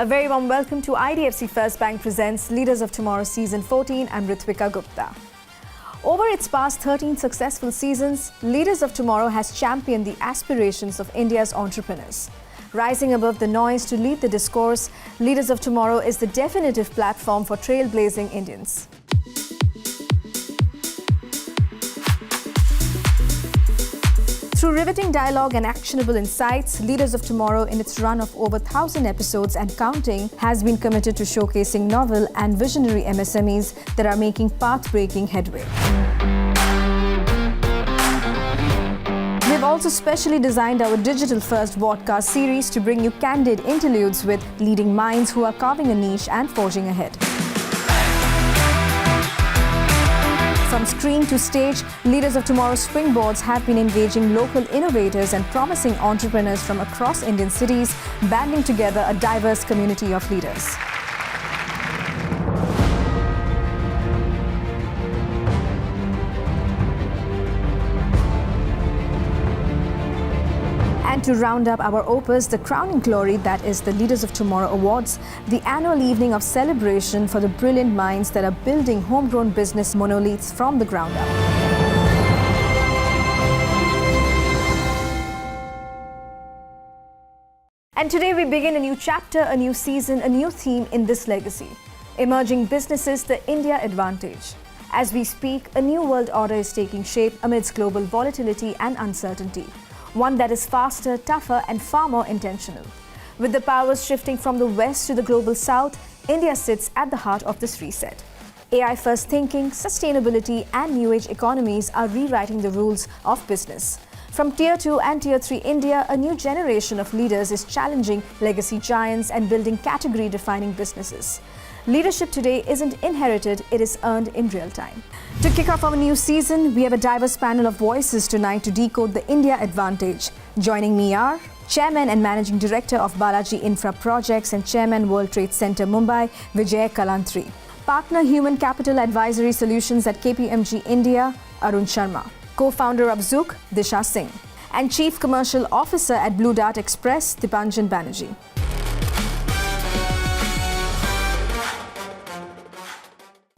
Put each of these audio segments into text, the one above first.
A very warm welcome to IDFC First Bank presents Leaders of Tomorrow Season 14. I'm Ritvika Gupta. Over its past 13 successful seasons, Leaders of Tomorrow has championed the aspirations of India's entrepreneurs. Rising above the noise to lead the discourse, Leaders of Tomorrow is the definitive platform for trailblazing Indians. Through riveting dialogue and actionable insights, Leaders of Tomorrow, in its run of over 1,000 episodes and counting, has been committed to showcasing novel and visionary MSMEs that are making path-breaking headway. We've also specially designed our digital-first podcast series to bring you candid interludes with leading minds who are carving a niche and forging ahead. From screen to stage, Leaders of Tomorrow's springboards have been engaging local innovators and promising entrepreneurs from across Indian cities, banding together a diverse community of leaders. And to round up our opus, the crowning glory that is the Leaders of Tomorrow Awards, the annual evening of celebration for the brilliant minds that are building homegrown business monoliths from the ground up. And today we begin a new chapter, a new season, a new theme in this legacy. Emerging businesses, the India advantage. As we speak, a new world order is taking shape amidst global volatility and uncertainty. One that is faster, tougher, and far more intentional. With the powers shifting from the West to the global South, India sits at the heart of this reset. AI-first thinking, sustainability, and new age economies are rewriting the rules of business. From Tier 2 and Tier 3 India, a new generation of leaders is challenging legacy giants and building category-defining businesses. Leadership today isn't inherited, it is earned in real time. To kick off our new season, we have a diverse panel of voices tonight to decode the India advantage. Joining me are Chairman and Managing Director of Balaji Infra Projects and Chairman World Trade Center Mumbai, Vijay Kalantri. Partner Human Capital Advisory Solutions at KPMG India, Arun Sharma. Co-founder of Zook, Disha Singh. And Chief Commercial Officer at Blue Dart Express, Dipanjan Banerjee.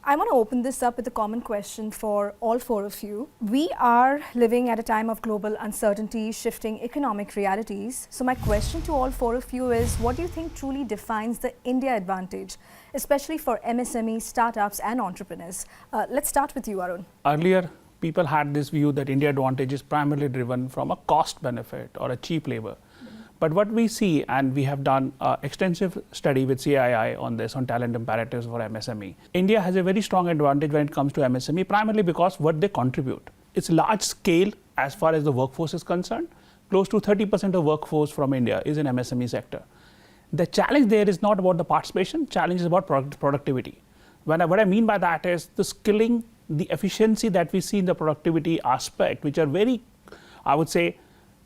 I want to open this up with a common question for all four of you. We are living at a time of global uncertainty, shifting economic realities. So my question to all four of you is, what do you think truly defines the India advantage, especially for MSMEs, startups and entrepreneurs? Let's start with you, Arun. Earlier, people had this view that India advantage is primarily driven from a cost benefit or a cheap labor. But what we see, and we have done extensive study with CII on this, on talent imperatives for MSME. India has a very strong advantage when it comes to MSME, primarily because what they contribute. It's large scale as far as the workforce is concerned. Close to 30% of workforce from India is in MSME sector. The challenge there is not about the participation, challenge is about productivity. What I mean by that is the skilling, the efficiency that we see in the productivity aspect, which are very, I would say,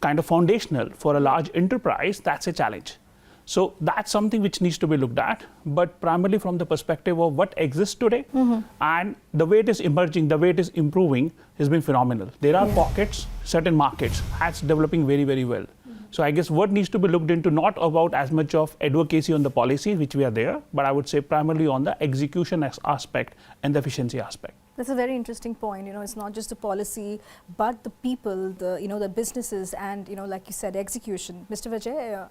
kind of foundational for a large enterprise, that's a challenge. So that's something which needs to be looked at, but primarily from the perspective of what exists today and the way it is emerging, the way it is improving has been phenomenal. There are pockets, certain markets, that's developing very, very well. So I guess what needs to be looked into, not about as much of advocacy on the policy, which we are there, but I would say primarily on the execution aspect and the efficiency aspect. That's a very interesting point. It's not just the policy, but the people, the businesses, and like you said, execution. Mr. Vijay,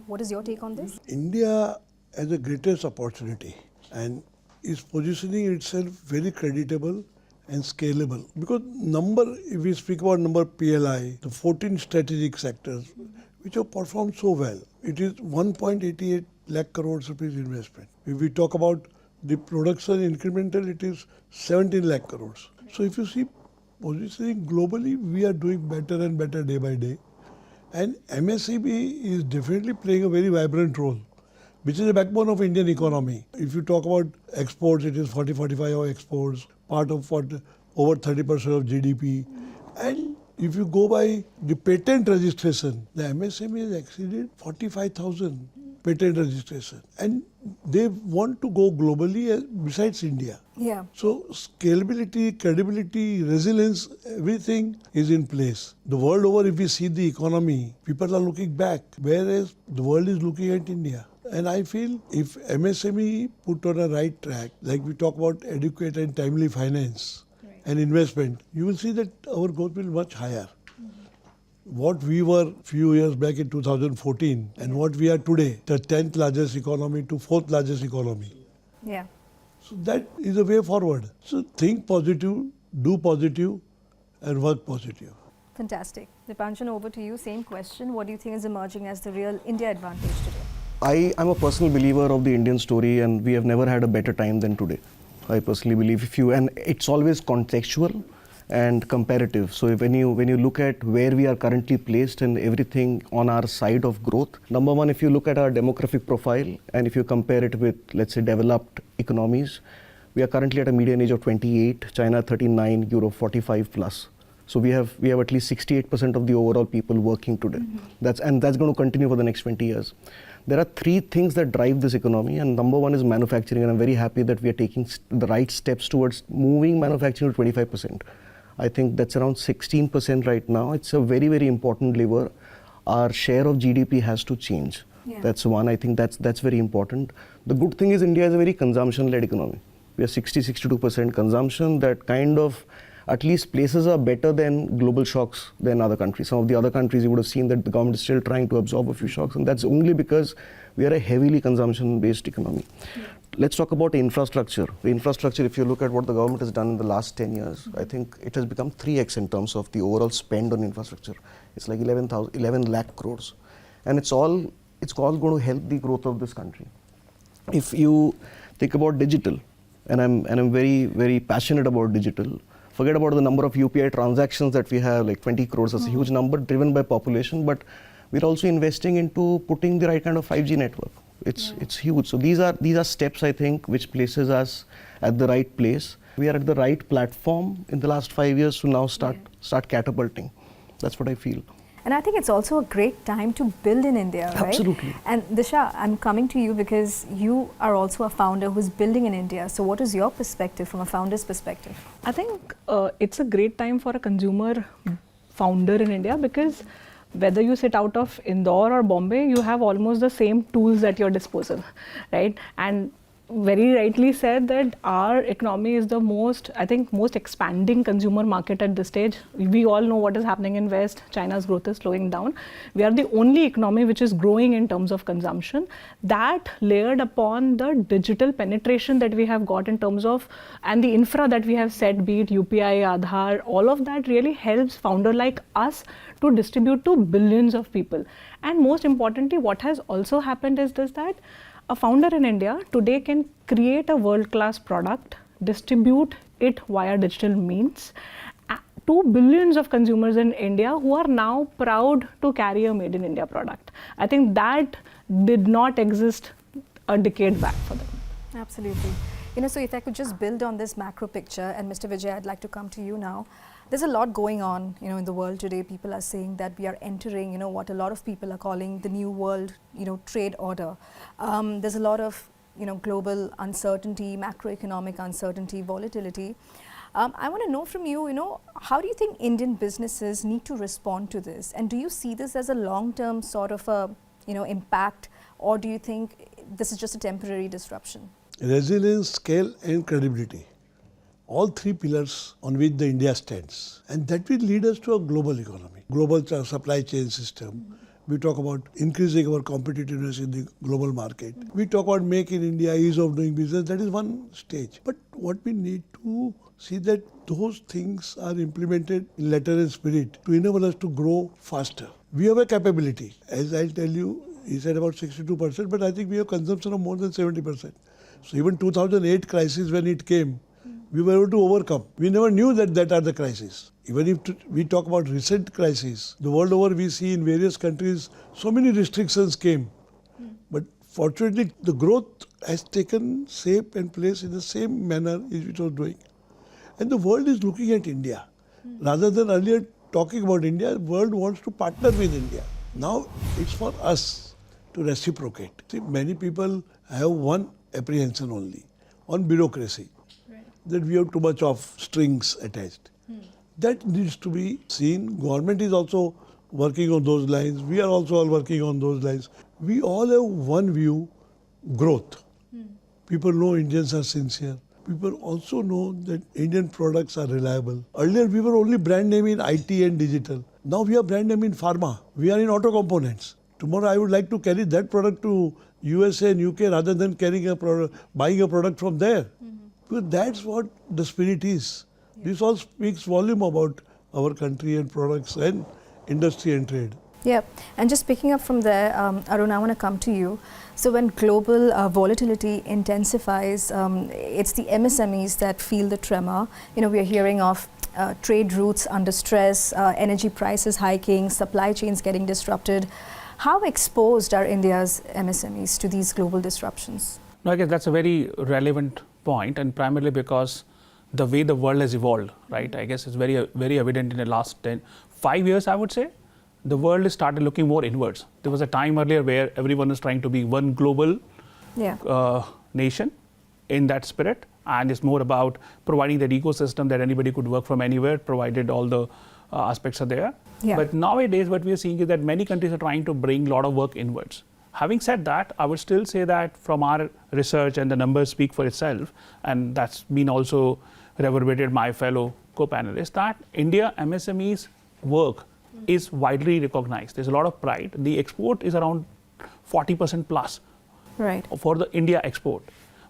what is your take on this? India has the greatest opportunity and is positioning itself very creditable and scalable. Because if we speak about number PLI, the 14 strategic sectors, which have performed so well, it is 1.88 lakh crores rupees investment. If we talk about the production incremental, it is 17 lakh crores. So if you see positioning globally, we are doing better and better day by day. And MSME is definitely playing a very vibrant role, which is the backbone of Indian economy. If you talk about exports, it is 40-45 of exports, part of over 30% of GDP. And if you go by the patent registration, the MSME has exceeded 45,000 patent registration. And they want to go globally besides India. So scalability, credibility, resilience, everything is in place. The world over, if we see the economy, people are looking back, whereas the world is looking at India. And I feel if MSME put on a right track, like we talk about adequate and timely finance and investment, you will see that our growth will be much higher. What we were few years back in 2014 and what we are today, the 10th largest economy to 4th largest economy. Yeah. So that is a way forward. So think positive, do positive and work positive. Fantastic. Dipanjan, over to you. Same question. What do you think is emerging as the real India advantage today? I am a personal believer of the Indian story, and we have never had a better time than today. I personally believe and it's always contextual and comparative. So when you look at where we are currently placed and everything on our side of growth, number one, if you look at our demographic profile and if you compare it with, let's say, developed economies, we are currently at a median age of 28, China 39, Europe 45 plus. So we have at least 68% of the overall people working today. That's going to continue for the next 20 years. There are three things that drive this economy, and number one is manufacturing, and I'm very happy that we are taking the right steps towards moving manufacturing to 25%. I think that's around 16% right now. It's a very, very important lever. Our share of GDP has to change. Yeah. That's one. I think that's very important. The good thing is India is a very consumption-led economy. We are 62% consumption. That kind of at least places are better than global shocks than other countries. Some of the other countries you would have seen that the government is still trying to absorb a few shocks, and that's only because we are a heavily consumption-based economy. Yeah. Let's talk about infrastructure. The infrastructure, if you look at what the government has done in the last 10 years, I think it has become 3x in terms of the overall spend on infrastructure. It's like 11 lakh crores. And it's all going to help the growth of this country. If you think about digital, and I'm very, very passionate about digital, forget about the number of UPI transactions that we have, like 20 crores. That's a huge number driven by population, but we're also investing into putting the right kind of 5G network. It's huge. So these are steps, I think, which places us at the right place. We are at the right platform in the last 5 years to now start catapulting. That's what I feel. And I think it's also a great time to build in India, right? Absolutely. And Disha, I'm coming to you because you are also a founder who's building in India. So what is your perspective from a founder's perspective? I think it's a great time for a consumer founder in India because whether you sit out of Indore or Bombay, you have almost the same tools at your disposal, right? And very rightly said that our economy is the most expanding consumer market at this stage. We all know what is happening in West. China's growth is slowing down. We are the only economy which is growing in terms of consumption. That layered upon the digital penetration that we have got in terms of, and the infra that we have set, be it UPI, Aadhaar, all of that really helps founder like us to distribute to billions of people. And most importantly, what has also happened is this, that a founder in India today can create a world-class product, distribute it via digital means to billions of consumers in India who are now proud to carry a made in India product. I think that did not exist a decade back for them. Absolutely. So if I could just build on this macro picture, and Mr. Vijay, I'd like to come to you now. There's a lot going on, in the world today. People are saying that we are entering, what a lot of people are calling the new world, trade order. There's a lot of, global uncertainty, macroeconomic uncertainty, volatility. I want to know from you, how do you think Indian businesses need to respond to this? And do you see this as a long-term sort of a, impact, or do you think this is just a temporary disruption? Resilience, scale and credibility. All three pillars on which the India stands. And that will lead us to a global economy, global supply chain system. We talk about increasing our competitiveness in the global market. We talk about make in India, ease of doing business. That is one stage. But what we need to see that those things are implemented in letter and spirit to enable us to grow faster. We have a capability. As I'll tell you, he said about 62%, but I think we have consumption of more than 70%. So even 2008 crisis when it came, we were able to overcome. We never knew that are the crises. Even if we talk about recent crises, the world over we see in various countries, so many restrictions came. But fortunately, the growth has taken shape and place in the same manner as it was doing. And the world is looking at India. Rather than earlier talking about India, the world wants to partner with India. Now it's for us to reciprocate. See, many people have one apprehension only, on bureaucracy. That we have too much of strings attached. That needs to be seen. Government is also working on those lines. We are also all working on those lines. We all have one view growth. People know Indians are sincere. People also know that Indian products are reliable. Earlier we were only brand name in IT and digital. Now we are brand name in pharma. We are in auto components. Tomorrow I would like to carry that product to USA and UK rather than carrying a product, buying a product from there. Because that's what the spirit is. This all speaks volume about our country and products and industry and trade. Yeah, and just picking up from there, Arun, I want to come to you. So when global volatility intensifies, it's the MSMEs that feel the tremor. You know, we are hearing of trade routes under stress, energy prices hiking, supply chains getting disrupted. How exposed are India's MSMEs to these global disruptions? No, I guess that's a very relevant point, and primarily because the way the world has evolved, right? I guess it's very evident in the last 5 years, I would say. The world has started looking more inwards. There was a time earlier where everyone was trying to be one global nation in that spirit, and it's more about providing that ecosystem that anybody could work from anywhere, provided all the aspects are there. Yeah. But nowadays what we are seeing is that many countries are trying to bring a lot of work inwards. Having said that, I would still say that from our research, and the numbers speak for itself, and that's been also reverberated my fellow co-panelists, that India MSMEs work is widely recognized. There's a lot of pride. The export is around 40% plus for the India export.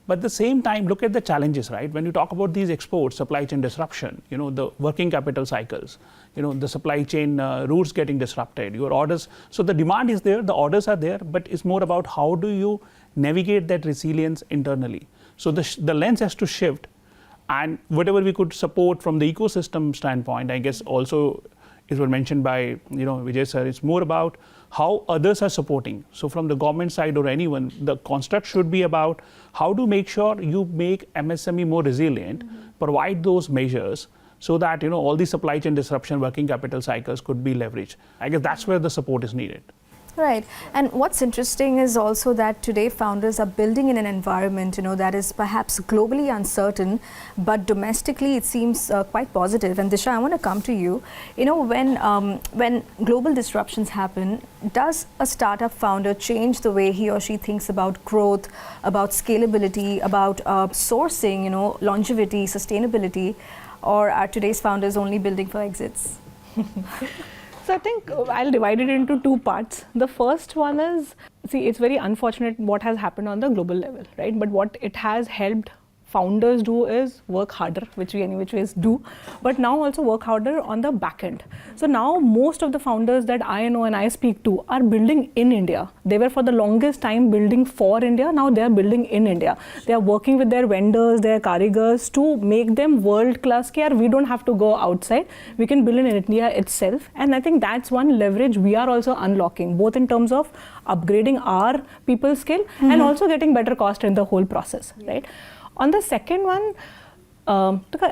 But at the same time, look at the challenges, right? When you talk about these exports, supply chain disruption, you know, the working capital cycles, you know, the supply chain routes getting disrupted, your orders. So the demand is there, the orders are there, but it's more about how do you navigate that resilience internally. So the lens has to shift, and whatever we could support from the ecosystem standpoint, I guess also is what mentioned by, you know, Vijay sir, it's more about how others are supporting. So from the government side or anyone, the construct should be about how to make sure you make MSME more resilient, provide those measures so that, you know, all the supply chain disruption, working capital cycles could be leveraged. I guess that's where the support is needed. Right. And what's interesting is also that today founders are building in an environment, you know, that is perhaps globally uncertain, but domestically it seems quite positive. And Disha, I want to come to you. You know, when global disruptions happen, does a startup founder change the way he or she thinks about growth, about scalability, about sourcing, you know, longevity, sustainability, or are today's founders only building for exits? So I think I'll divide it into two parts. The first one is, see, it's very unfortunate what has happened on the global level, right? But what it has helped founders do is work harder, which we any which ways do, but now also work harder on the back end. So now most of the founders that I know and I speak to are building in India. They were for the longest time building for India, now they are building in India. They are working with their vendors, their karigars to make them world-class care. We don't have to go outside, we can build in India itself. And I think that's one leverage we are also unlocking, both in terms of upgrading our people skill and also getting better cost in the whole process, right? On the second one,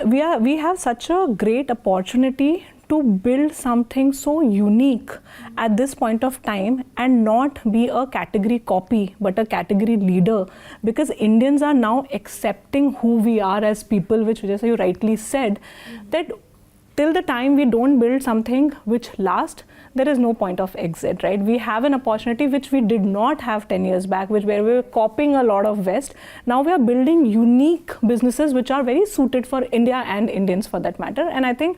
we have such a great opportunity to build something so unique at this point of time and not be a category copy but a category leader, because Indians are now accepting who we are as people, which just you rightly said, that till the time we don't build something which lasts, there is no point of exit, right? We have an opportunity which we did not have 10 years back, where we were copying a lot of West. Now we are building unique businesses which are very suited for India and Indians for that matter. And I think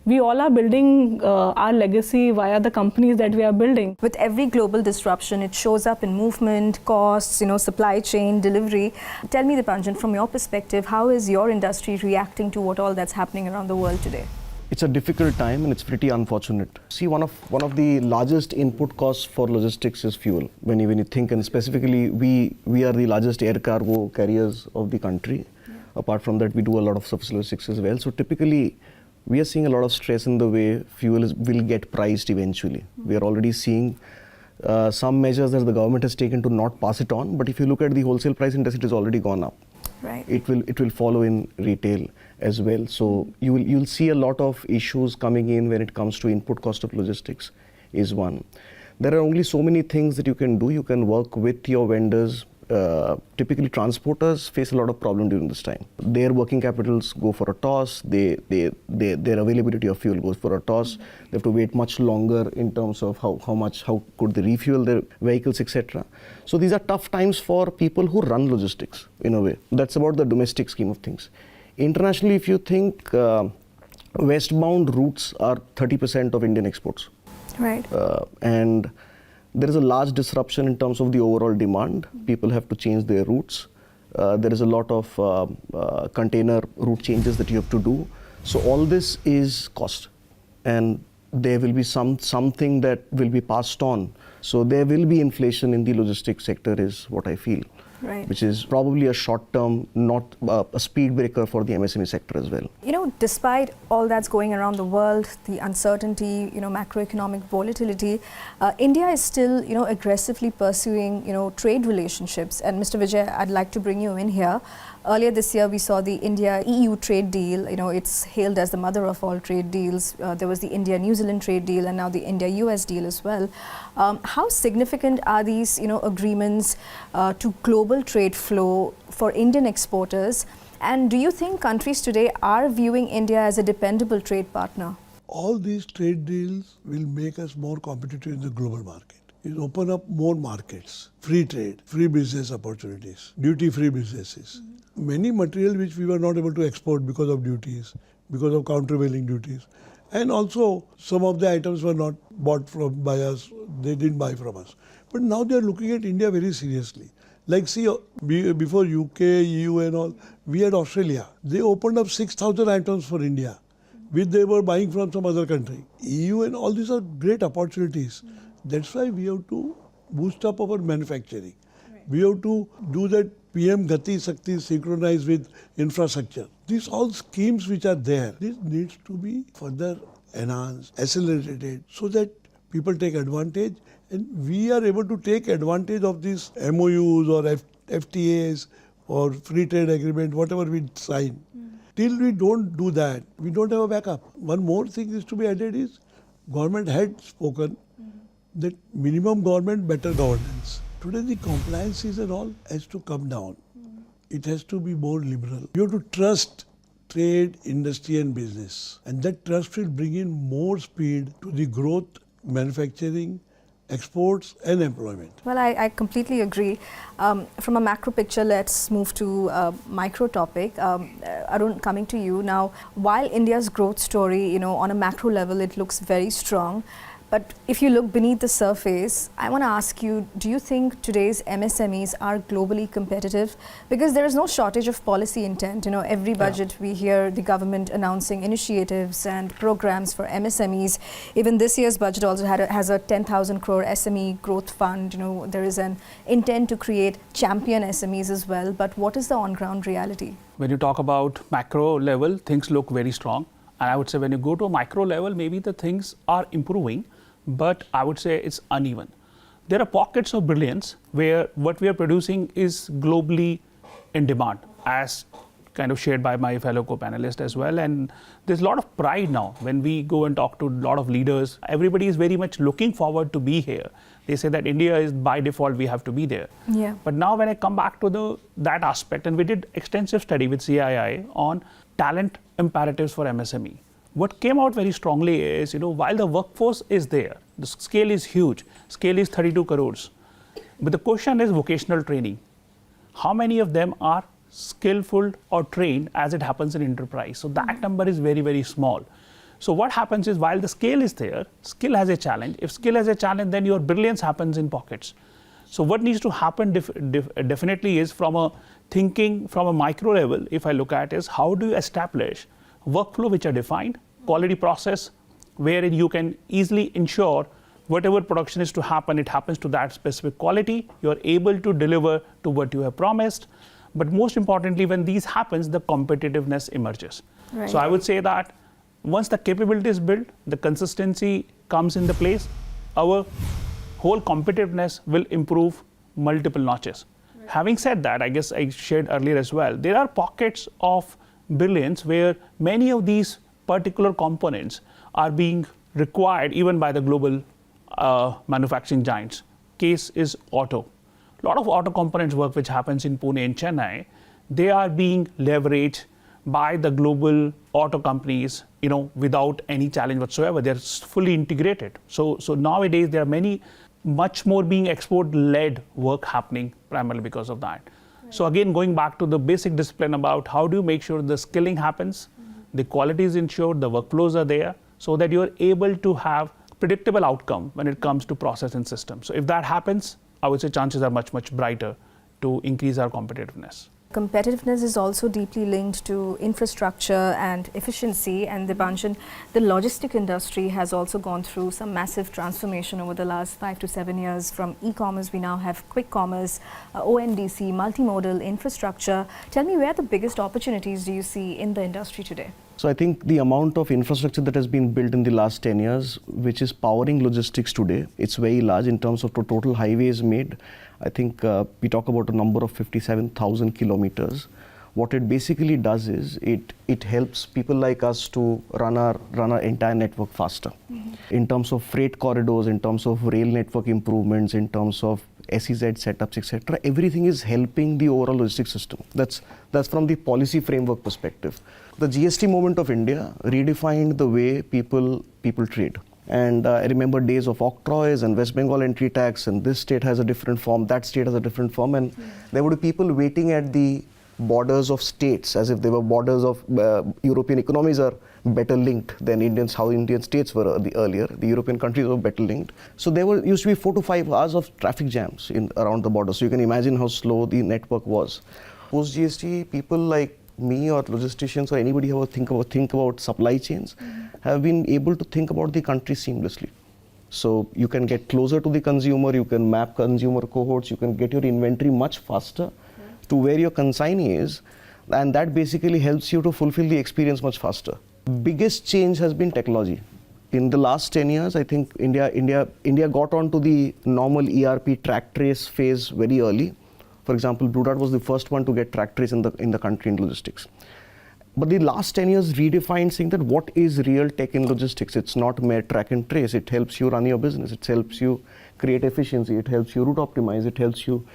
we all are building our legacy via the companies that we are building. With every global disruption, it shows up in movement, costs, you know, supply chain, delivery. Tell me, Dipanjan, from your perspective, how is your industry reacting to what all that's happening around the world today? It's a difficult time and it's pretty unfortunate. See, one of the largest input costs for logistics is fuel. When you think, and specifically we are the largest air cargo carriers of the country. Yeah. Apart from that, we do a lot of surface logistics as well. So typically, we are seeing a lot of stress in the way fuel will get priced eventually. We are already seeing some measures that the government has taken to not pass it on. But if you look at the wholesale price index, it has already gone up. Right. It will follow in retail as well. So you'll see a lot of issues coming in when it comes to input cost of logistics is one. There are only so many things that you can do. You can work with your vendors typically transporters face a lot of problem during this time. Their working capitals go for a toss. Their availability of fuel goes for a toss. They have to wait much longer in terms of how could they refuel their vehicles, etc. So these are tough times for people who run logistics in a way. That's about the domestic scheme of things. Internationally, if you think westbound routes are 30% of Indian exports. Right. And there is a large disruption in terms of the overall demand. People have to change their routes. There is a lot of container route changes that you have to do. So all this is cost, and there will be something that will be passed on. So there will be inflation in the logistics sector is what I feel. Right. Which is probably a short term, not a speed breaker for the MSME sector as well. You know, despite all that's going around the world, the uncertainty, you know, macroeconomic volatility, India is still, you know, aggressively pursuing, you know, trade relationships. And Mr. Vijay, I'd like to bring you in here. Earlier this year, we saw the India-EU trade deal. You know, it's hailed as the mother of all trade deals. There was the India-New Zealand trade deal, and now the India-US deal as well. How significant are these, you know, agreements to global trade flow for Indian exporters? And do you think countries today are viewing India as a dependable trade partner? All these trade deals will make us more competitive in the global market. It will open up more markets, free trade, free business opportunities, duty-free businesses. Many materials which we were not able to export because of duties, because of countervailing duties. And also some of the items were not bought by us, they didn't buy from us. But now they are looking at India very seriously. Like see, before UK, EU and all, we had Australia. They opened up 6,000 items for India, which they were buying from some other country. EU and all these are great opportunities. That's why we have to boost up our manufacturing. We have to do that PM Gati Shakti synchronized with infrastructure. These all schemes which are there, this needs to be further enhanced, accelerated, so that people take advantage, and we are able to take advantage of these MOUs or FTAs or free trade agreement, whatever we sign. Till we don't do that, we don't have a backup. One more thing is to be added is, government had spoken that minimum government, better governance. Today the compliance and all has to come down. It has to be more liberal. You have to trust trade, industry and business. And that trust will bring in more speed to the growth, manufacturing, exports and employment. Well, I completely agree. From a macro picture, let's move to a micro topic. Arun, coming to you now, while India's growth story, you know, on a macro level, it looks very strong. But if you look beneath the surface, I want to ask you, do you think today's MSMEs are globally competitive? Because there is no shortage of policy intent. You know, every budget we hear the government announcing initiatives and programs for MSMEs. Even this year's budget also has a 10,000 crore SME growth fund. You know, there is an intent to create champion SMEs as well. But what is the on-ground reality? When you talk about macro level, things look very strong. And I would say when you go to a micro level, maybe the things are improving, but I would say it's uneven. There are pockets of brilliance where what we are producing is globally in demand, as kind of shared by my fellow co-panelists as well. And there's a lot of pride now when we go and talk to a lot of leaders. Everybody is very much looking forward to be here. They say that India is by default, we have to be there. Yeah. But now when I come back to that aspect, and we did extensive study with CII on talent imperatives for MSME. What came out very strongly is, you know, while the workforce is there, the scale is huge, scale is 32 crores. But the question is vocational training. How many of them are skillful or trained as it happens in enterprise? So that number is very, very small. So what happens is while the scale is there, skill has a challenge. If skill has a challenge, then your brilliance happens in pockets. So what needs to happen definitely is from a thinking from a micro level, if I look at is how do you establish workflow which are defined, quality process, wherein you can easily ensure whatever production is to happen, it happens to that specific quality. You're able to deliver to what you have promised. But most importantly, when these happens, the competitiveness emerges. Right. So I would say that once the capability is built, the consistency comes in the place, our whole competitiveness will improve multiple notches. Right. Having said that, I guess I shared earlier as well, there are pockets of brilliance where many of these particular components are being required even by the global manufacturing giants. Case is auto. a lot of auto components work which happens in Pune and Chennai, they are being leveraged by the global auto companies, without any challenge whatsoever. They're fully integrated. So nowadays there are much more being export-led work happening primarily because of that. Right. So again, going back to the basic discipline about how do you make sure the skilling happens, the quality is ensured, the workflows are there, so that you're able to have predictable outcome when it comes to process and system. So if that happens, I would say chances are much, much brighter to increase our competitiveness. Competitiveness is also deeply linked to infrastructure and efficiency, and Dipanjan, the logistic industry has also gone through some massive transformation over the last 5 to 7 years. From e-commerce, we now have quick commerce, ONDC, multimodal infrastructure. Tell me, where the biggest opportunities do you see in the industry today? So I think the amount of infrastructure that has been built in the last 10 years, which is powering logistics today, it's very large in terms of the total highways made. I think we talk about a number of 57,000 kilometers. What it basically does is it helps people like us to run our entire network faster. Mm-hmm. In terms of freight corridors, in terms of rail network improvements, in terms of SEZ setups, etc. Everything is helping the overall logistics system. That's from the policy framework perspective. The GST movement of India redefined the way people trade. And I remember days of octroys and West Bengal entry tax, and this state has a different form, that state has a different form, and there would be people waiting at the borders of states as if they were borders of European economies are better linked than how Indian states were earlier. The European countries were better linked. So there used to be 4 to 5 hours of traffic jams around the border. So you can imagine how slow the network was. Post GST, people like me or logisticians or anybody who think about supply chains have been able to think about the country seamlessly. So you can get closer to the consumer, you can map consumer cohorts, you can get your inventory much faster to where your consignee is, and that basically helps you to fulfill the experience much faster. Biggest change has been technology. In the last 10 years, I think India got onto the normal ERP track trace phase very early. For example, Blue Dart was the first one to get track trace in the country in logistics. But the last 10 years redefined saying that what is real tech in logistics? It's not mere track and trace. It helps you run your business. It helps you create efficiency. It helps you route optimize. It helps you.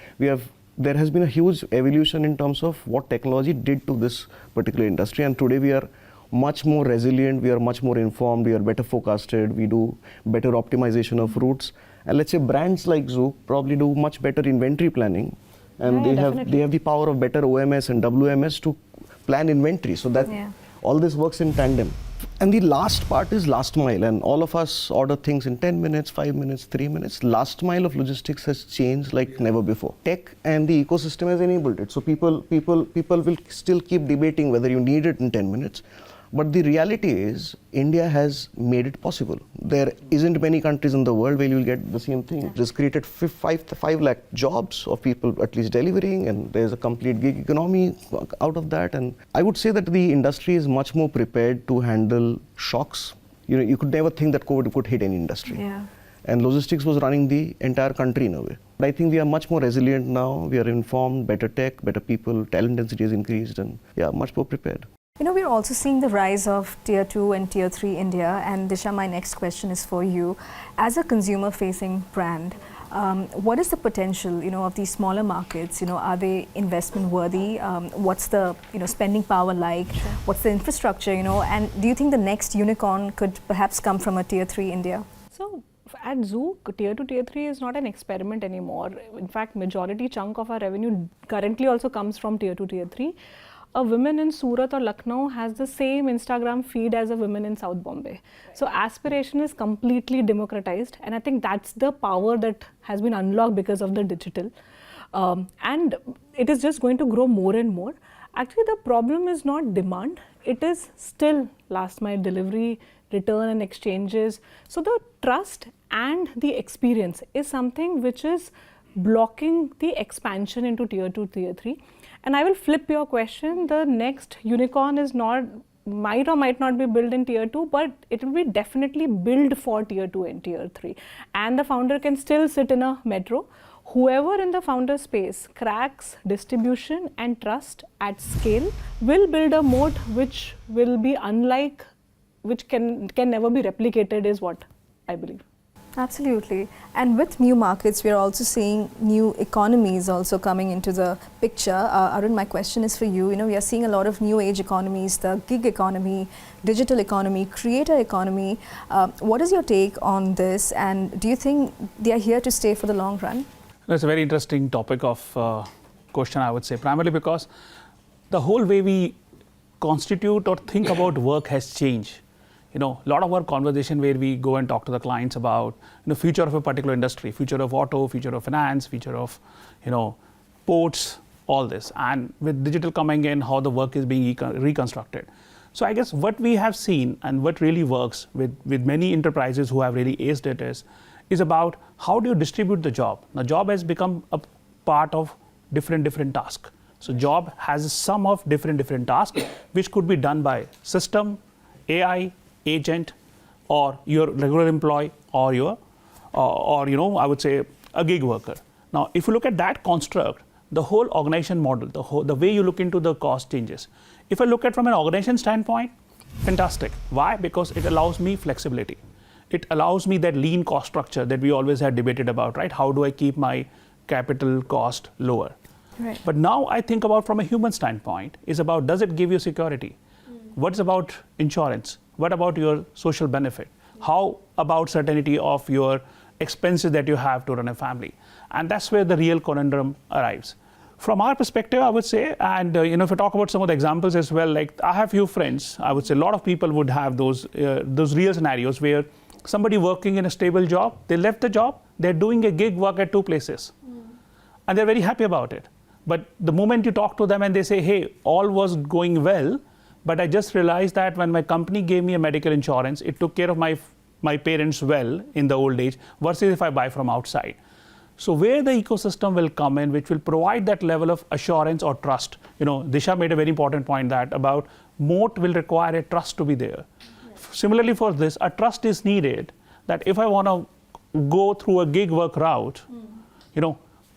There has been a huge evolution in terms of what technology did to this particular industry, and today we are much more resilient, we are much more informed, we are better forecasted, we do better optimization of routes, and let's say brands like Zook probably do much better inventory planning, and they have the power of better OMS and WMS to plan inventory, so that all this works in tandem. And the last part is last mile, and all of us order things in 10 minutes, 5 minutes, 3 minutes. Last mile of logistics has changed like never before. Tech and the ecosystem has enabled it. So people will still keep debating whether you need it in 10 minutes. But the reality is, India has made it possible. There isn't many countries in the world where you'll get the same thing. It has created 5 lakh jobs of people at least delivering, and there's a complete gig economy out of that. And I would say that the industry is much more prepared to handle shocks. You could never think that COVID could hit any industry. Yeah. And logistics was running the entire country in a way. But I think we are much more resilient now. We are informed, better tech, better people, talent density has increased, and much more prepared. We're also seeing the rise of Tier 2 and Tier 3 India. And Disha, my next question is for you. As a consumer-facing brand, what is the potential, of these smaller markets? Are they investment worthy? What's the, spending power like? Sure. What's the infrastructure, And do you think the next unicorn could perhaps come from a Tier 3 India? So at Zook, Tier 2, Tier 3 is not an experiment anymore. In fact, majority chunk of our revenue currently also comes from Tier 2, Tier 3. A woman in Surat or Lucknow has the same Instagram feed as a woman in South Bombay. So aspiration is completely democratized, and I think that's the power that has been unlocked because of the digital. And it is just going to grow more and more. Actually, the problem is not demand. It is still last mile delivery, return and exchanges. So the trust and the experience is something which is blocking the expansion into Tier 2, Tier 3. And I will flip your question. The next unicorn might or might not be built in Tier 2, but it will be definitely built for Tier 2 and Tier 3. And the founder can still sit in a metro. Whoever in the founder space cracks distribution and trust at scale will build a moat which will be unlike, which can never be replicated, is what I believe. Absolutely. And with new markets, we are also seeing new economies also coming into the picture. Arun, my question is for you. We are seeing a lot of new age economies, the gig economy, digital economy, creator economy. What is your take on this? And do you think they are here to stay for the long run? That's a very interesting topic of question, I would say, primarily because the whole way we constitute or think about work has changed. A lot of our conversation where we go and talk to the clients about the future of a particular industry, future of auto, future of finance, future of ports, all this, and with digital coming in, how the work is being reconstructed. So I guess what we have seen and what really works with many enterprises who have really aced it is about how do you distribute the job. Now, job has become a part of different tasks. So job has a sum of different tasks which could be done by system, AI, agent, or your regular employee, or your, I would say a gig worker. Now, if you look at that construct, the whole organization model, the way you look into the cost changes. If I look at from an organization standpoint, fantastic. Why? Because it allows me flexibility. It allows me that lean cost structure that we always had debated about, right? How do I keep my capital cost lower? Right. But now I think about from a human standpoint is about, does it give you security? What's about insurance? What about your social benefit? How about certainty of your expenses that you have to run a family? And that's where the real conundrum arrives. From our perspective, I would say, and if I talk about some of the examples as well, like I have few friends, I would say a lot of people would have those real scenarios where somebody working in a stable job, they left the job, they're doing a gig work at two places. And they're very happy about it. But the moment you talk to them and they say, hey, all was going well, but I just realized that when my company gave me a medical insurance, it took care of my parents well in the old age versus if I buy from outside. So where the ecosystem will come in, which will provide that level of assurance or trust. Disha made a very important point that about moat will require a trust to be there. Similarly for this, a trust is needed that if I want to go through a gig work route,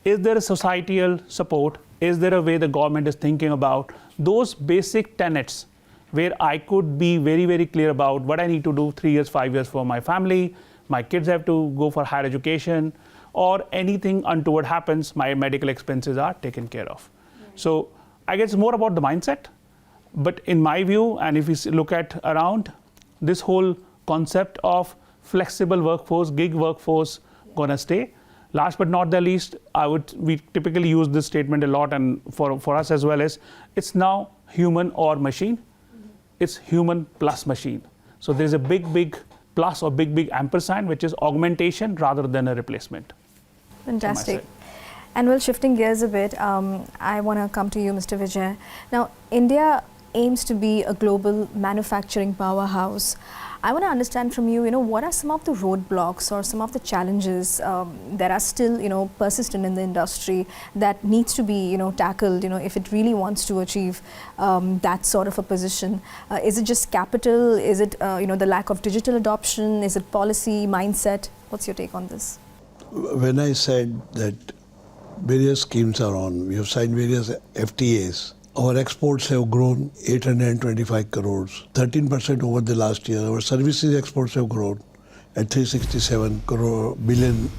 is there a societal support? Is there a way the government is thinking about those basic tenets where I could be very clear about what I need to do 3 years, 5 years for my family, my kids have to go for higher education, or anything untoward happens, my medical expenses are taken care of. So I guess it's more about the mindset. But in my view, and if we look at around this whole concept of flexible workforce, gig workforce, gonna stay. Last but not the least, we typically use this statement a lot, and for us as well as it's now human or machine. It's human plus machine. So there's a big plus or big ampersand, which is augmentation rather than a replacement. Fantastic. And well, shifting gears a bit, I want to come to you, Mr. Vijay. Now, India aims to be a global manufacturing powerhouse. I want to understand from you, what are some of the roadblocks or some of the challenges that are still, persistent in the industry that needs to be, tackled, if it really wants to achieve that sort of a position? Is it just capital? Is it, the lack of digital adoption? Is it policy, mindset? What's your take on this? When I said that various schemes are on, we have signed various FTAs. Our exports have grown 825 crores, 13% over the last year. Our services exports have grown at $367 billion.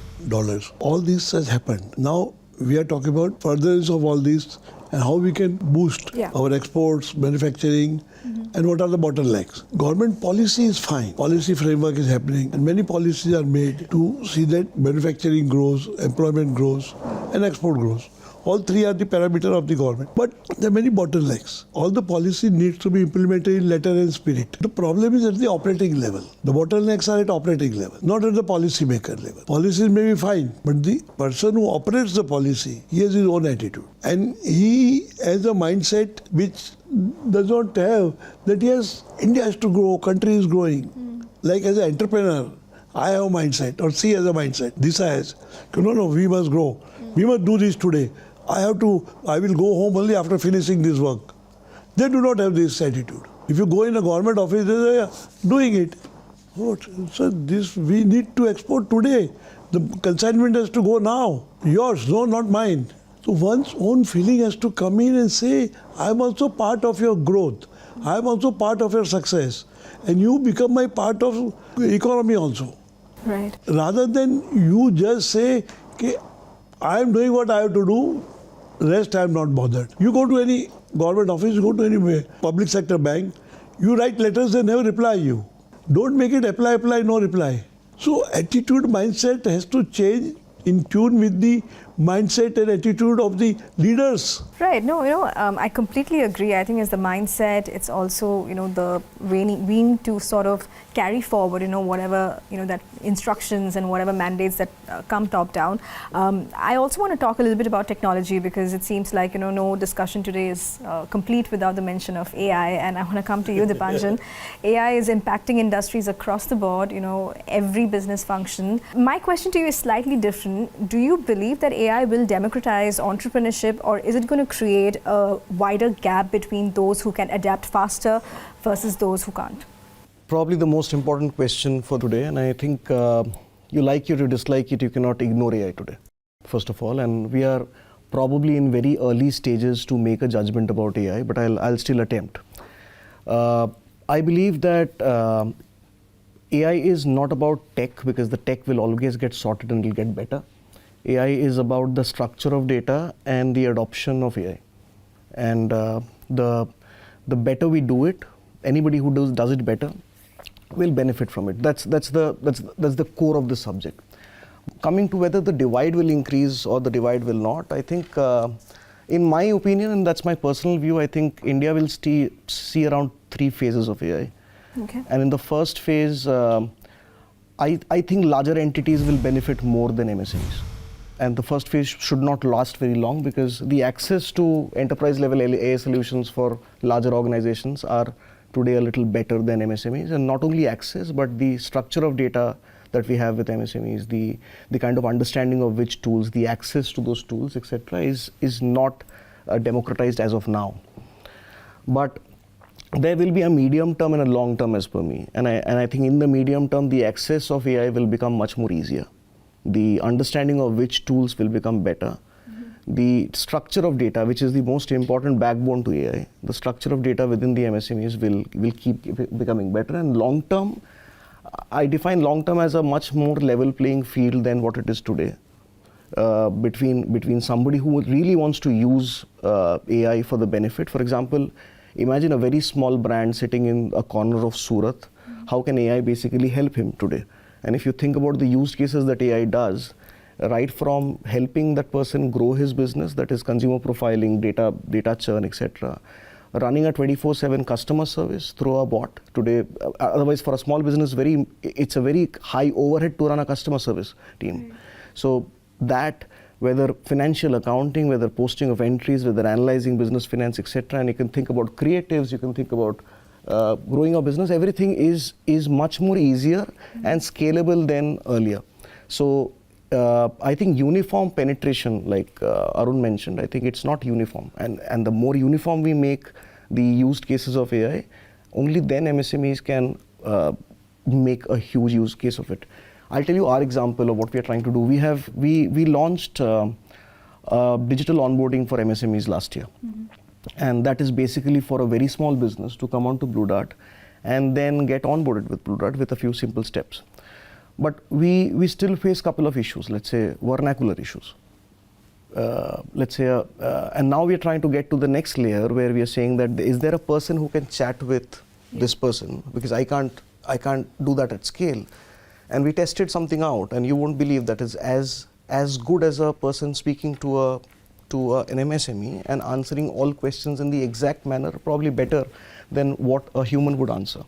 All this has happened. Now we are talking about furtherance of all this and how we can boost our exports, manufacturing, and what are the bottlenecks. Government policy is fine. Policy framework is happening, and many policies are made to see that manufacturing grows, employment grows, and export grows. All three are the parameter of the government. But there are many bottlenecks. All the policy needs to be implemented in letter and spirit. The problem is at the operating level. The bottlenecks are at operating level, not at the policy maker level. Policies may be fine, but the person who operates the policy, he has his own attitude. And he has a mindset which does not have that yes, India has to grow, country is growing. Like as an entrepreneur, I have a mindset, or she has a mindset. This has, no, we must grow. We must do this today. I will go home only after finishing this work. They do not have this attitude. If you go in a government office, they are doing it. What? So we need to export today. The consignment has to go now. Yours, no, not mine. So one's own feeling has to come in and say, I'm also part of your growth. I'm also part of your success. And you become my part of the economy also. Right. Rather than you just say, okay, I am doing what I have to do, rest I am not bothered. You go to any government office, you go to any public sector bank, you write letters, they never reply you. Don't make it apply, no reply. So attitude, mindset has to change in tune with the mindset and attitude of the leaders. Right. No, I completely agree. I think it's the mindset. It's also, the being to sort of carry forward, whatever, that instructions and whatever mandates that come top down. I also want to talk a little bit about technology, because it seems like, no discussion today is complete without the mention of AI. And I want to come to you, Dipanjan. AI is impacting industries across the board, every business function. My question to you is slightly different. Do you believe that AI will democratize entrepreneurship, or is it going to create a wider gap between those who can adapt faster versus those who can't? Probably the most important question for today, and I think you like it, you dislike it, you cannot ignore AI today, first of all. And we are probably in very early stages to make a judgment about AI, but I'll still attempt. I believe that AI is not about tech, because the tech will always get sorted and will get better. AI is about the structure of data and the adoption of AI. And the better we do it, anybody who does it better will benefit from it. That's the core of the subject. Coming to whether the divide will increase or the divide will not, I think, in my opinion, and that's my personal view, I think India will see around 3 phases of AI. Okay. And in the first phase, I think larger entities will benefit more than MSMEs. And the first phase should not last very long, because the access to enterprise level AI solutions for larger organizations are today a little better than MSMEs. And not only access, but the structure of data that we have with MSMEs, the kind of understanding of which tools, the access to those tools, etc., is not democratized as of now. But there will be a medium term and a long term, as per me. And I think in the medium term, the access of AI will become much more easier. The understanding of which tools will become better. Mm-hmm. The structure of data, which is the most important backbone to AI, the structure of data within the MSMEs will keep becoming better. And long term, I define long term as a much more level playing field than what it is today. Between somebody who really wants to use AI for the benefit. For example, imagine a very small brand sitting in a corner of Surat. Mm-hmm. How can AI basically help him today? And if you think about the use cases that AI does, right from helping that person grow his business, that is consumer profiling, data churn, etc., running a 24/7 customer service through a bot today. Otherwise, for a small business, it's a very high overhead to run a customer service team. Mm. So that, whether financial accounting, whether posting of entries, whether analyzing business finance, etc., and you can think about creatives, you can think about growing a business, everything is much more easier and scalable than earlier. So I think uniform penetration, like Arun mentioned, I think it's not uniform. And the more uniform we make the used cases of AI, only then MSMEs can make a huge use case of it. I'll tell you our example of what we are trying to do. We launched digital onboarding for MSMEs last year. Mm-hmm. And that is basically for a very small business to come on to Blue Dart and then get onboarded with Blue Dart with a few simple steps. But we still face a couple of issues, let's say vernacular issues. And now we are trying to get to the next layer where we are saying that is there a person who can chat with this person? Because I can't do that at scale. And we tested something out, and you won't believe that is as good as a person speaking to an MSME and answering all questions in the exact manner, probably better than what a human would answer.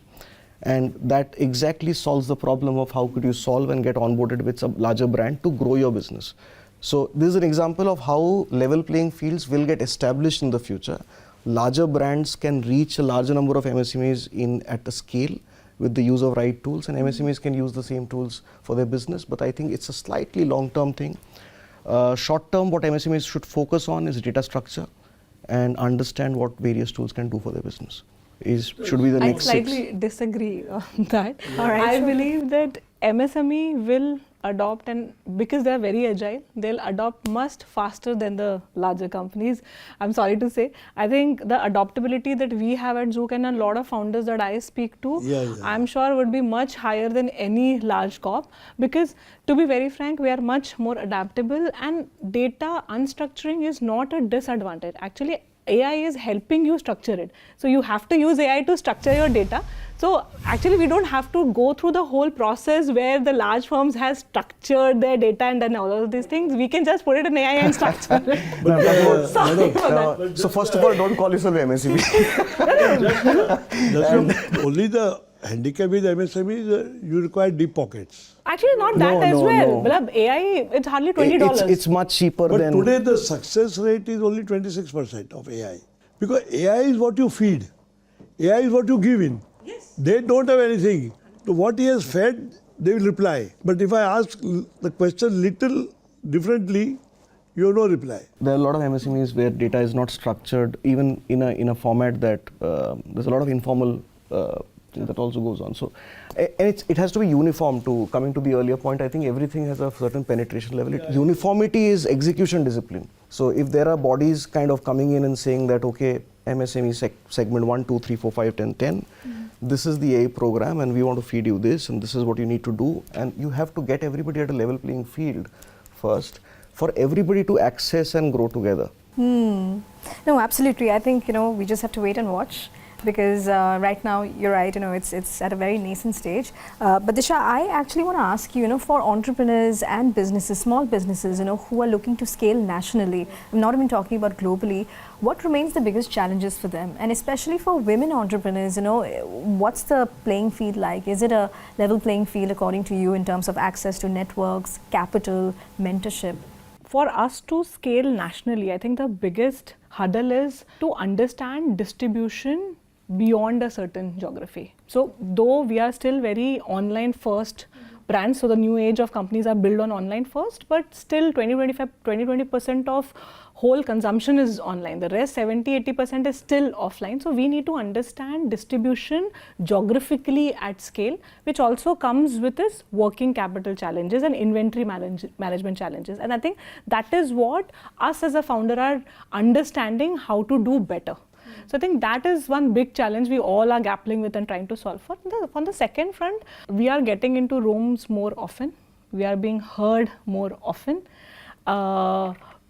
And that exactly solves the problem of how could you solve and get onboarded with a larger brand to grow your business. So this is an example of how level playing fields will get established in the future. Larger brands can reach a larger number of MSMEs at a scale with the use of right tools, and MSMEs can use the same tools for their business. But I think it's a slightly long-term thing. Short term, what MSMEs should focus on is data structure and understand what various tools can do for their business. Should be the next 6. I slightly disagree on that. All right, I believe that MSME will adopt, and because they're very agile, they'll adopt much faster than the larger companies. I'm sorry to say. I think the adaptability that we have at Zook and a lot of founders that I speak to, I'm sure would be much higher than any large corp, because to be very frank, we are much more adaptable, and data unstructuring is not a disadvantage. Actually, AI is helping you structure it. So you have to use AI to structure your data. So actually we don't have to go through the whole process where the large firms have structured their data and done all of these things. We can just put it in AI and structure it. Sorry for that. So first of all, don't call yourself MSME. Only the handicap with MSME is you require deep pockets. Actually not that as well. But AI, it's hardly $20. It's much cheaper But than... today the success rate is only 26% of AI. Because AI is what you feed. AI is what you give in. Yes. They don't have anything. So what he has fed, they will reply. But if I ask the question little differently, you have no reply. There are a lot of MSMEs where data is not structured, even in a format that there's a lot of informal that also goes on. So, and it has to be uniform. To coming to the earlier point, I think everything has a certain penetration level. Uniformity is execution discipline. So if there are bodies kind of coming in and saying that, okay, MSME segment 1, 2, 3, 4, 5, 10, this is the A program and we want to feed you this and this is what you need to do. And you have to get everybody at a level playing field first for everybody to access and grow together. No, absolutely. I think, we just have to wait and watch. Because right now, you're right, it's at a very nascent stage. But Disha, I actually want to ask you, for entrepreneurs and businesses, small businesses, who are looking to scale nationally, I'm not even talking about globally, what remains the biggest challenges for them? And especially for women entrepreneurs, what's the playing field like? Is it a level playing field according to you in terms of access to networks, capital, mentorship? For us to scale nationally, I think the biggest hurdle is to understand distribution beyond a certain geography. So though we are still very online first brands, so the new age of companies are built on online first, but still 20% of whole consumption is online. The rest 70-80% is still offline. So we need to understand distribution geographically at scale, which also comes with this working capital challenges and inventory management challenges. And I think that is what us as a founder are understanding how to do better. So I think that is one big challenge we all are grappling with and trying to solve for. On the second front, we are getting into rooms more often. We are being heard more often.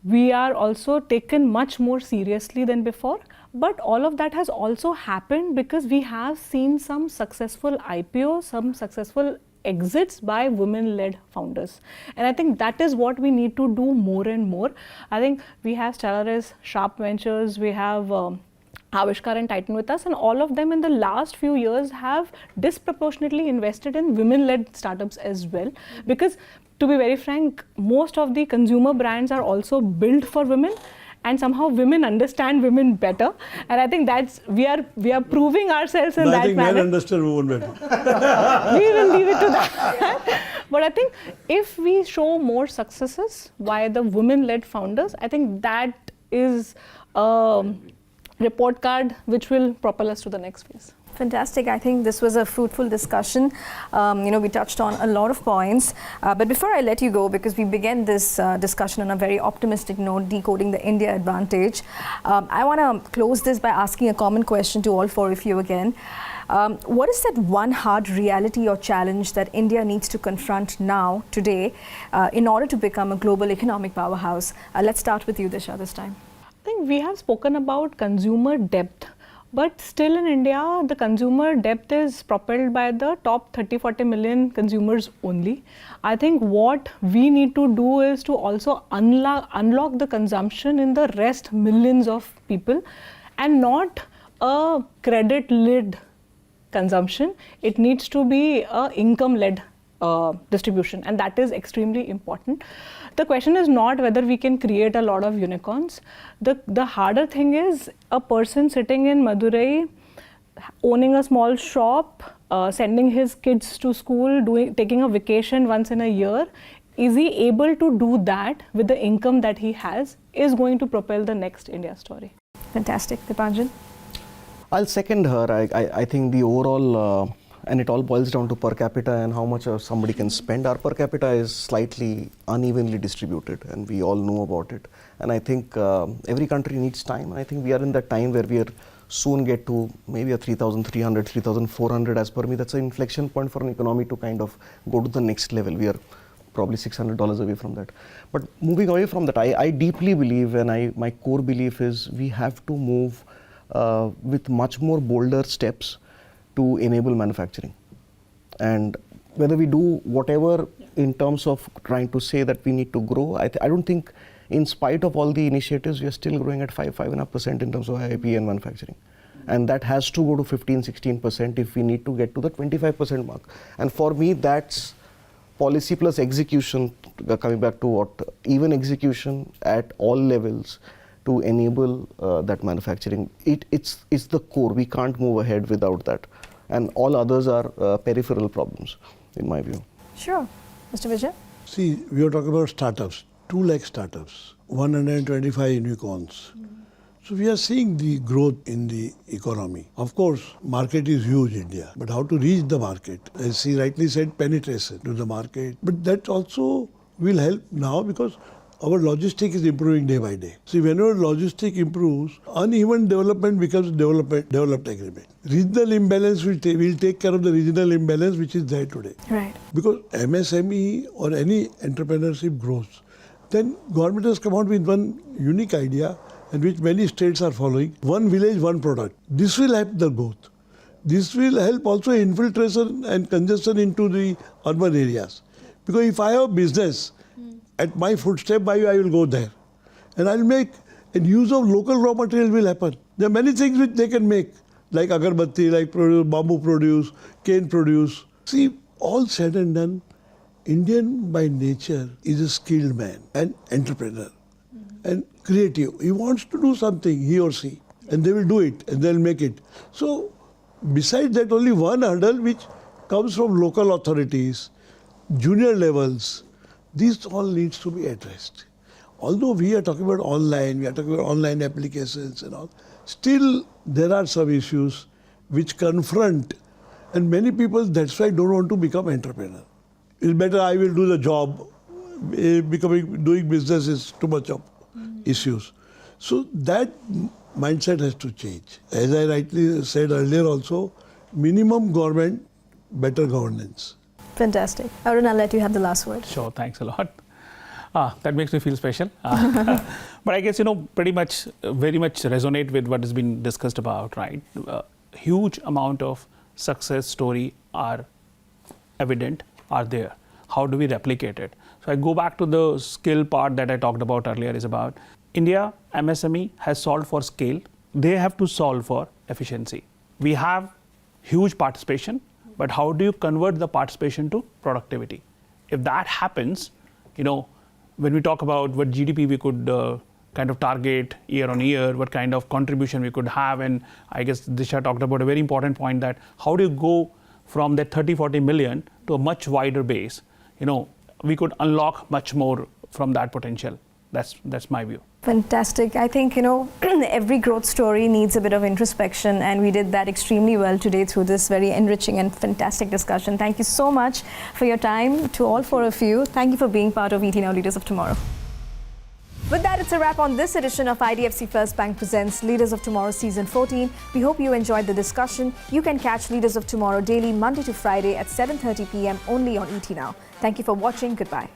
We are also taken much more seriously than before. But all of that has also happened because we have seen some successful IPOs, some successful exits by women-led founders. And I think that is what we need to do more and more. I think we have Stellaris, Sharp Ventures, we have Avishkar and Titan with us, and all of them in the last few years have disproportionately invested in women-led startups as well. Because to be very frank, most of the consumer brands are also built for women, and somehow women understand women better. And I think that's, we are proving ourselves in that manner. I think men understand women better. We will leave it to that. But I think if we show more successes via the women-led founders, I think that is report card which will propel us to the next phase. Fantastic. I think this was a fruitful discussion. We touched on a lot of points. But before I let you go, because we began this discussion on a very optimistic note, decoding the India advantage, I want to close this by asking a common question to all four of you again. What is that one hard reality or challenge that India needs to confront now, today, in order to become a global economic powerhouse? Let's start with you, Disha, this time. I think we have spoken about consumer depth, but still in India, the consumer depth is propelled by the top 30-40 million consumers only. I think what we need to do is to also unlock the consumption in the rest millions of people, and not a credit-led consumption. It needs to be a income-led distribution, and that is extremely important. The question is not whether we can create a lot of unicorns. The harder thing is a person sitting in Madurai, owning a small shop, sending his kids to school, taking a vacation once in a year. Is he able to do that with the income that he has, is going to propel the next India story. Fantastic. Dipanjan? I'll second her. I think the overall and it all boils down to per capita and how much somebody can spend. Our per capita is slightly unevenly distributed, and we all know about it. And I think every country needs time. I think we are in that time where we are soon get to maybe a 3,300, 3,400 as per me. That's an inflection point for an economy to kind of go to the next level. We are probably $600 away from that. But moving away from that, I deeply believe, and my core belief is we have to move with much more bolder steps to enable manufacturing. And whether we do whatever in terms of trying to say that we need to grow, I don't think, in spite of all the initiatives, we are still growing at 5.5% in terms of IIP and manufacturing. And that has to go to 15, 16% if we need to get to the 25% mark. And for me, that's policy plus execution, coming back to what, even execution at all levels to enable that manufacturing. It's the core. We can't move ahead without that. And all others are peripheral problems, in my view. Sure. Mr. Vijay? See, we are talking about startups, 2 lakh startups, 125 unicorns. So we are seeing the growth in the economy. Of course, market is huge, India, but how to reach the market? As he rightly said, penetration to the market. But that also will help now because our logistic is improving day by day. See, whenever logistic improves, uneven development becomes developed agreement. Regional imbalance will take care of the regional imbalance which is there today. Right. Because MSME or any entrepreneurship grows, then government has come out with one unique idea and which many states are following. One village, one product. This will help the growth. This will help also infiltration and congestion into the urban areas. Because if I have business, at my footstep, I will go there. And I'll make, and use of local raw material will happen. There are many things which they can make, like agarbatti, like bamboo produce, cane produce. See, all said and done, Indian by nature is a skilled man and entrepreneur and creative. He wants to do something, he or she, and they will do it and they'll make it. So, besides that, only one hurdle which comes from local authorities, junior levels, this all needs to be addressed. Although we are talking about online, we are talking about online applications and all, still there are some issues which confront, and many people that's why don't want to become entrepreneur. It's better I will do the job, doing business is too much of issues. So that mindset has to change. As I rightly said earlier also, minimum government, better governance. Fantastic. Arun, I'll let you have the last word. Sure, thanks a lot. That makes me feel special. But I guess, pretty much, very much resonate with what has been discussed about, right? Huge amount of success story are evident, are there. How do we replicate it? So I go back to the skill part that I talked about earlier is about India, MSME has solved for scale. They have to solve for efficiency. We have huge participation, but how do you convert the participation to productivity? If that happens, when we talk about what GDP we could kind of target year on year, what kind of contribution we could have, and I guess Disha talked about a very important point that how do you go from that 30-40 million to a much wider base? We could unlock much more from that potential. That's my view. Fantastic. I think, every growth story needs a bit of introspection, and we did that extremely well today through this very enriching and fantastic discussion. Thank you so much for your time to all 4 of you. Thank you for being part of ET Now Leaders of Tomorrow. With that, it's a wrap on this edition of IDFC First Bank Presents Leaders of Tomorrow Season 14. We hope you enjoyed the discussion. You can catch Leaders of Tomorrow daily, Monday to Friday at 7:30 p.m. only on ET Now. Thank you for watching. Goodbye.